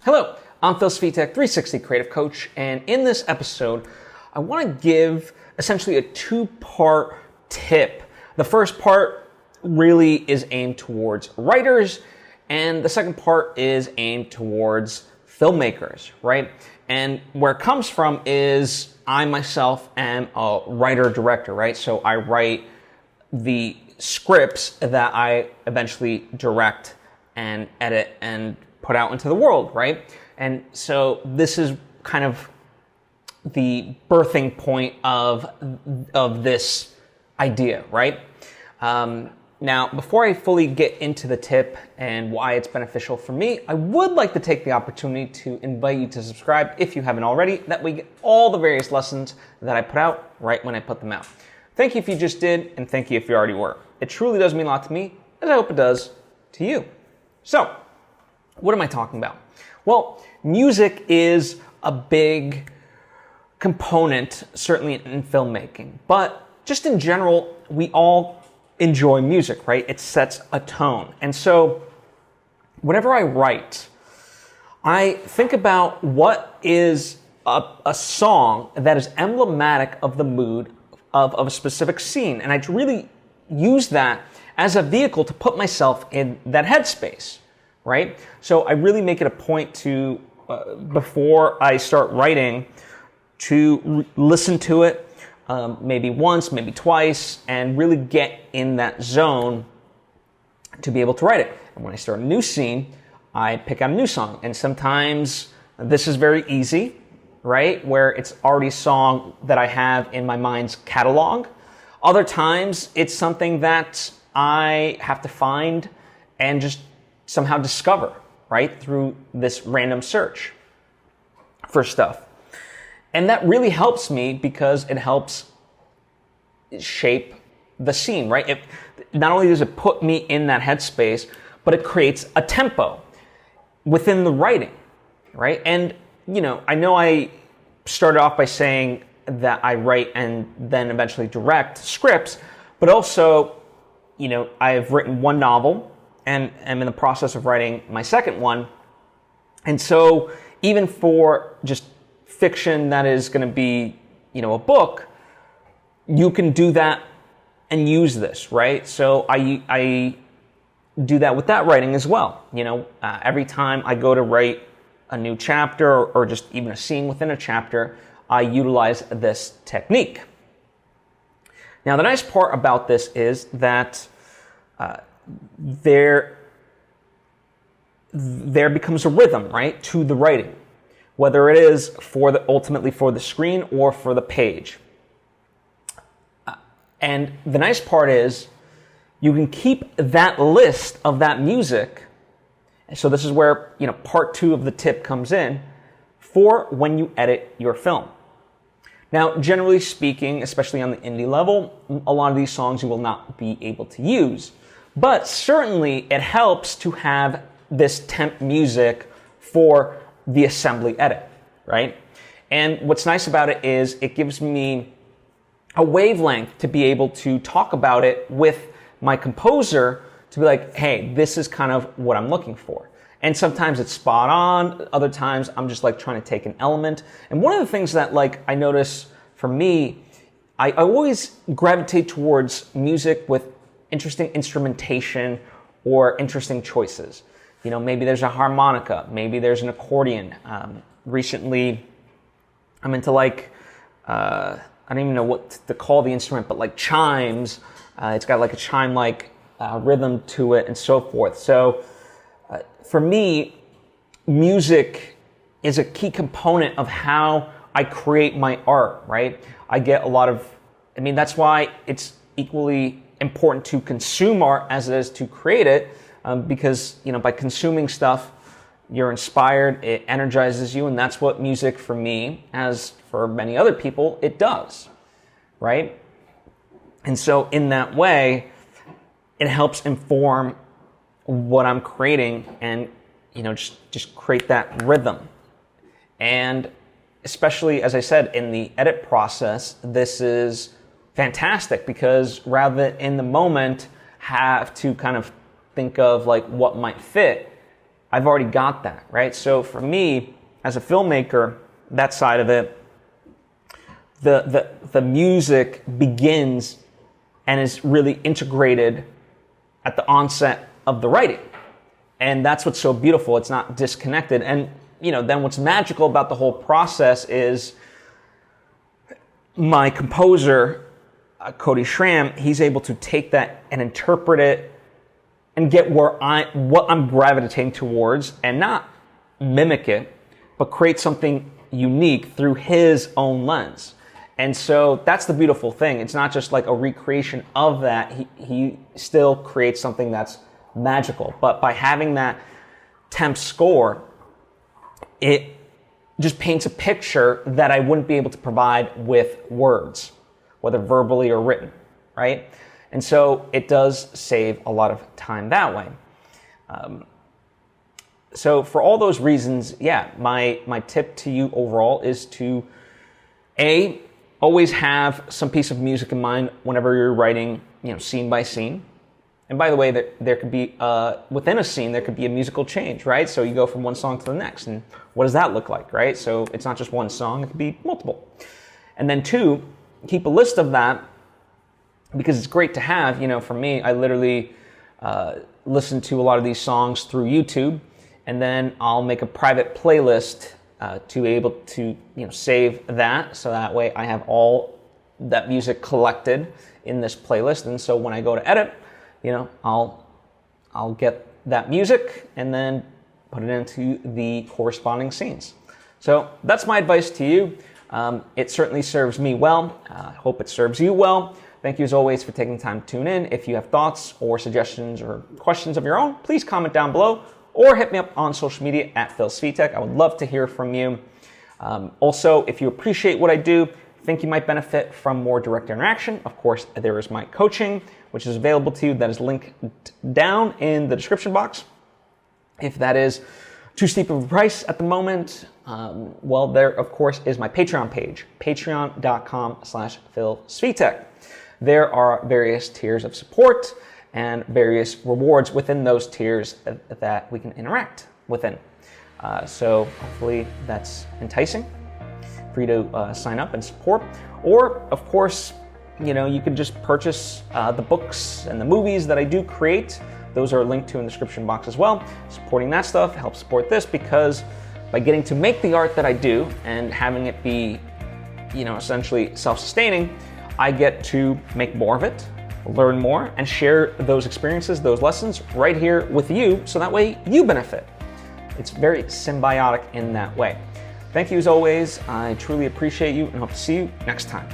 Hello, I'm Svitek, 360 Creative Coach, and in this episode, I want to give essentially a two-part tip. The first part really is aimed towards writers, and the second part is aimed towards filmmakers, right? And where it comes from is I myself am a writer-director, right? So I write the scripts that I eventually direct and edit and put out into the world, right? And so this is kind of the birthing point of this idea, right? Now, before I fully get into the tip and why it's beneficial for me, I would like to take the opportunity to invite you to subscribe if you haven't already. That way you get all the various lessons that I put out right when I put them out. Thank you if you just did, and thank you if you already were. It truly does mean a lot to me, as I hope it does to you. So, what am I talking about? Well, music is a big component, certainly in filmmaking. But just in general, we all enjoy music, right? It sets a tone. And so, whenever I write, I think about what is a song that is emblematic of the mood of a specific scene. And I really use that as a vehicle to put myself in that headspace. Right? So I really make it a point to, before I start writing, to listen to it maybe once, maybe twice, and really get in that zone to be able to write it. And when I start a new scene, I pick out a new song. And sometimes this is very easy, right? Where it's already a song that I have in my mind's catalog. Other times, it's something that I have to find and just somehow discover, right, through this random search for stuff. And that really helps me because it helps shape the scene, right? Not only does it put me in that headspace, but it creates a tempo within the writing, right? And, I know I started off by saying that I write and then eventually direct scripts, but also, I've written one novel, and I'm in the process of writing my second one. And so even for just fiction that is going to be, a book, you can do that and use this, right? So I do that with that writing as well. Every time I go to write a new chapter or just even a scene within a chapter, I utilize this technique. Now, the nice part about this is that there becomes a rhythm, right, to the writing, whether it is ultimately for the screen or for the page. And the nice part is you can keep that list of that music. So this is where, part 2 of the tip comes in for when you edit your film. Now, generally speaking, especially on the indie level, a lot of these songs you will not be able to use. But certainly it helps to have this temp music for the assembly edit, right? And what's nice about it is it gives me a wavelength to be able to talk about it with my composer to be like, hey, this is kind of what I'm looking for. And sometimes it's spot on. Other times I'm just like trying to take an element. And one of the things that I notice for me, I always gravitate towards music with interesting instrumentation or interesting choices. Maybe there's a harmonica, maybe there's an accordion. Recently, I'm into I don't even know what to call the instrument, but chimes. It's got a chime-like rhythm to it and so forth. So for me, music is a key component of how I create my art, right? I get a lot of, that's why it's equally important to consume art as it is to create it, because by consuming stuff you're inspired, it energizes you, and that's what music for me, as for many other people, it does, right? And so in that way it helps inform what I'm creating and just create that rhythm. And especially, as I said, in the edit process, this is fantastic because rather than in the moment have to kind of think of what might fit, I've already got that, right? So for me, as a filmmaker, that side of it, the music begins and is really integrated at the onset of the writing. And that's what's so beautiful. It's not disconnected. And, then what's magical about the whole process is my composer, Cody Schramm, he's able to take that and interpret it and get what I'm gravitating towards, and not mimic it, but create something unique through his own lens. And so that's the beautiful thing. It's not just like a recreation of that. He still creates something that's magical. But by having that temp score, it just paints a picture that I wouldn't be able to provide with words, whether verbally or written, right? And so it does save a lot of time that way. So for all those reasons, my tip to you overall is to always have some piece of music in mind whenever you're writing, scene by scene. And by the way, there could be, within a scene, there could be a musical change, right? So you go from one song to the next, and what does that look like, right? So it's not just one song, it could be multiple. And then 2, keep a list of that, because it's great to have. For me, I literally listen to a lot of these songs through YouTube, and then I'll make a private playlist to be able to save that, so that way I have all that music collected in this playlist. And so when I go to edit, I'll get that music and then put it into the corresponding scenes. So that's my advice to you. It certainly serves me well. I hope it serves you well. Thank you as always for taking time to tune in. If you have thoughts or suggestions or questions of your own, please comment down below or hit me up on social media at Svitek. I would love to hear from you. Also, if you appreciate what I do, think you might benefit from more direct interaction, of course, there is my coaching, which is available to you. That is linked down in the description box. If that is too steep of a price at the moment, there, of course, is my Patreon page, patreon.com/PhilSvitek. There are various tiers of support and various rewards within those tiers that we can interact within. So hopefully that's enticing for you to sign up and support. Or, of course, you can just purchase the books and the movies that I do create. Those are linked to in the description box as well. Supporting that stuff helps support this, because by getting to make the art that I do and having it be, essentially self-sustaining, I get to make more of it, learn more, and share those experiences, those lessons right here with you, so that way you benefit. It's very symbiotic in that way. Thank you as always. I truly appreciate you and hope to see you next time.